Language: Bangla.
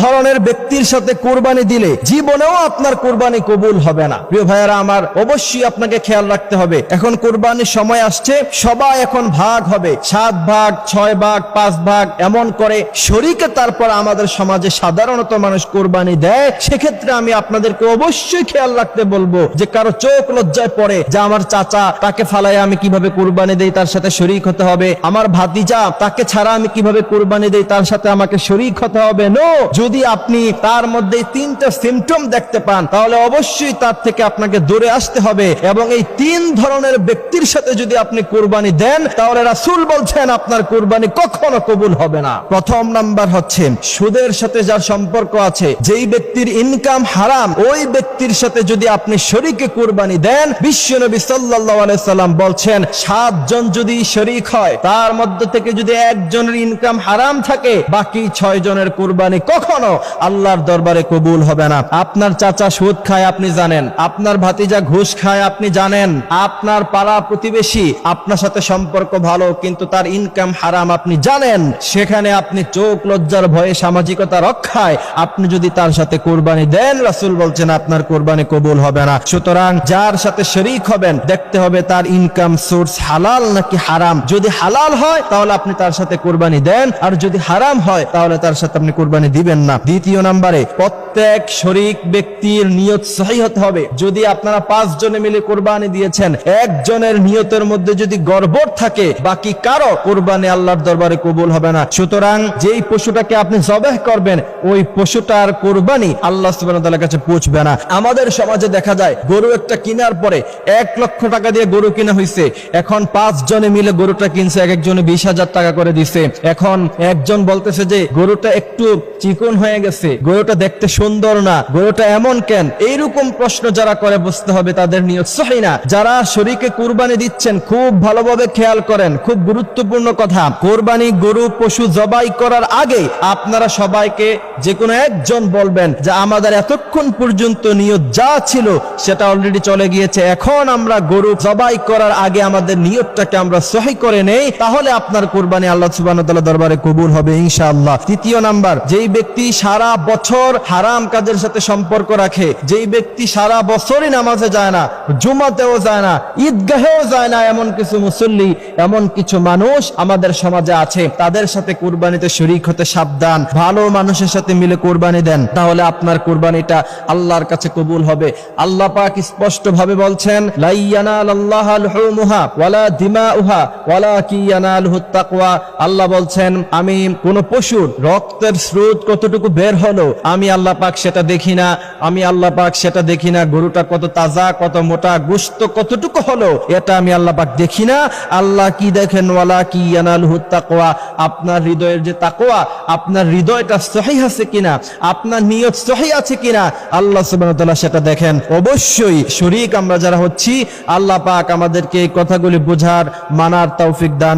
ধরনের ব্যক্তির সাথে কুরবানি দিলে জীবনেও আপনার কুরবানি কবুল হবে না। প্রিয় ভাইয়েরা আমার, অবশ্যই আপনাকে খেয়াল রাখতে হবে। এখন কুরবানির সময় আসছে, সবাই এখন ভাগ হবে, 7 ভাগ, 6 ভাগ, 5 ভাগ এমন করে শরীকে তারপর আমাদের সমাজে সাধারণত মানুষ কুরবানি দেয়। সেক্ষেত্রে আমি আপনাদেরকে অবশ্যই খেয়াল রাখতে বলবো যে কারো চোখ লজ্জায় পড়ে যে আমার চাচা, তাকে ফালাই আমি কিভাবে কুরবানি দেই, তার সাথে শরীক হতে হবে। আমার ভাতিজা, তাকে ছাড়া আমি কিভাবে কুরবানি দেই, তার সাথে আমাকে শরীক হতে হবে। নো, যদি আপনি তার মধ্যে 3টা সিম্পটম দেখতে পান তাহলে অবশ্যই তার থেকে আপনাকে দূরে আসতে হবে। এবং এই 3 ধরনের ব্যক্তির সাথে যদি আপনি কুরবানি দেন তাহলে রাসূল বলছেন আপনার কুরবানি কখনো কবুল হবে না। প্রথম নাম্বার হচ্ছে সুদের সাথে যার সম্পর্ক আছে, যেই ব্যক্তির ইনকাম হারাম, ওই ব্যক্তির সাথে যদি আপনি শরীকে কুরবানি দেন, বিশ্বনবী সাল্লাল্লাহু আলাইহি সাল্লাম বলছেন 7 জন যদি শরীক হয়, তার মধ্যে থেকে যদি একজনের ইনকাম হারাম থাকে, বাকি 6 জনের কুরবানি কখনো আল্লাহর দরবারে কবুল হবে না। আপনার চাচা সুদ খায় আপনি জানেন, আপনার ভাতিজা ঘুষ খায় আপনি জানেন, আপনার পাড়া প্রতিবেশী আপনার সাথে সম্পর্ক ভালো কিন্তু তার ইনকাম হারাম আপনি জানেন, সেখানে আপনি চোখ লজ্জার ভয়ে সামাজিকতা রক্ষায় আপনি যদি তার সাথে কুরবানি দেন, রাসূল বলছেন আপনার কুরবানি কবুল হবে না। সুতরাং যার সাথে শরীক হবেন দেখতে হবে তার ইনকাম সোর্স হালাল নাকি হারাম। যদি হালাল হয় তাহলে আপনি তার সাথে কুরবানি দেন, আর যদি হারাম হয় তাহলে তার সাথে আপনি কুরবানি দিবেন না। দ্বিতীয় নম্বরে, প্রত্যেক শরীক ব্যক্তির নিয়ত সহিহ হতে হবে। যদি আপনারা 5 জনে মিলে কুরবানি দিয়েছেন, একজনের নিয়তের মধ্যে যদি গড়বড় থাকে, বাকি কারো কুরবানি আল্লাহর দরবারে কবুল হবে না। সুতরাং যেই পশুটাকে আপনি জবাহ করবেন, ওই পশুটার কুরবানি আল্লাহ সুবহানাহু ওয়া তাআলার কাছে পৌঁছবে না। আমাদের সমাজে দেখা যায় গরু একটা কেনার পরে 1 লক্ষ টাকা দিয়ে গরু কিনা হয়েছে, এখন 5 জনে মিলে গরুটা কিনছে, এক একজনে 20,000 টাকা করে দিছে। এখন একজন বলতেছে যে গরুটা একটু চিকন হয়ে গেছে, গরুটা দেখতে সুন্দর না, গরুটা এমন কেন? এইরকম প্রশ্ন যারা করে বুঝতে হবে তাদের নিয়ত সহিহ না। যারা শরীকে কুরবানি দিচ্ছেন খুব ভালোভাবে খেয়াল করেন, খুব গুরুত্বপূর্ণ কথা। কুরবানি গরু পশু জবাই করার আগে আপনারা সবাইকে যে কোনো একজন বলবেন যে আমাদের এতক্ষণ পর্যন্ত নিয়ত যা ছিল সেটা অলরেডি চলে গিয়েছে, এখন আমরা গরু জবাই করার আগে আমাদের নিয়তটাকে আমরা সহিহ করে নেই, তাহলে আপনার কুরবানি আল্লাহ সুবহানাহু ওয়া তাআলার দরবারে কবুল হবে ইনশাআল্লাহ। তৃতীয় নাম্বার, যেই ব্যক্তি সারা বছর হারাম কাজের সাথে সম্পর্ক রাখে, যেই ব্যক্তি সারা বছরই নামাজে যায় না, জুমাতেও যায় না, ঈদগাহেও যায় না, এমন কিছু মুসল্লি, এমন কিছু মানুষ আমাদের সমাজে আছে, তাদের সাথে কুরবানিতে শরীক হতে সাবধান। ভালো মানুষের সাথে মিলে কুরবানি দেন, তাহলে আপনার কুরবানিটা আল্লাহর কাছে কবুল হবে। আল্লাহ পাক স্পষ্ট ভাবে বলছেন, লা ইয়ানালাল্লাহু লুহুমুহা ওয়ালা দিমাউহা ওয়ালাকিন ইয়ানালুহুত তাকওয়া। আল্লাহ বলছেন আমি কোন পশুর রক্তের স্রোত কতটুকু বের হলো আমি আল্লাহ পাক সেটা দেখি না, আমি আল্লাহ পাক সেটা দেখি না। গরুটা কত তাজা, কত মোটা, গোশত কতটুকু হলো এটা আমি আল্লাহ পাক দেখি না। আল্লাহ কি দেখেন? ওয়ালাকিন ইয়ানালুহুত তাকওয়া, আপনার হৃদয়ের যে তাকওয়া, আপনার হৃদয়টা সহিহ আছে কিনা, আপনার নিয়ত সহিহ আছে কিনা, আল্লাহ সুবহানাহু ওয়া তাআলা সেটা দেখেন। অবশ্যই শরীক আমরা যারা হচ্ছি, আল্লাহ পাক আমাদেরকে এই কথাগুলি বোঝার, মানার তৌফিক দান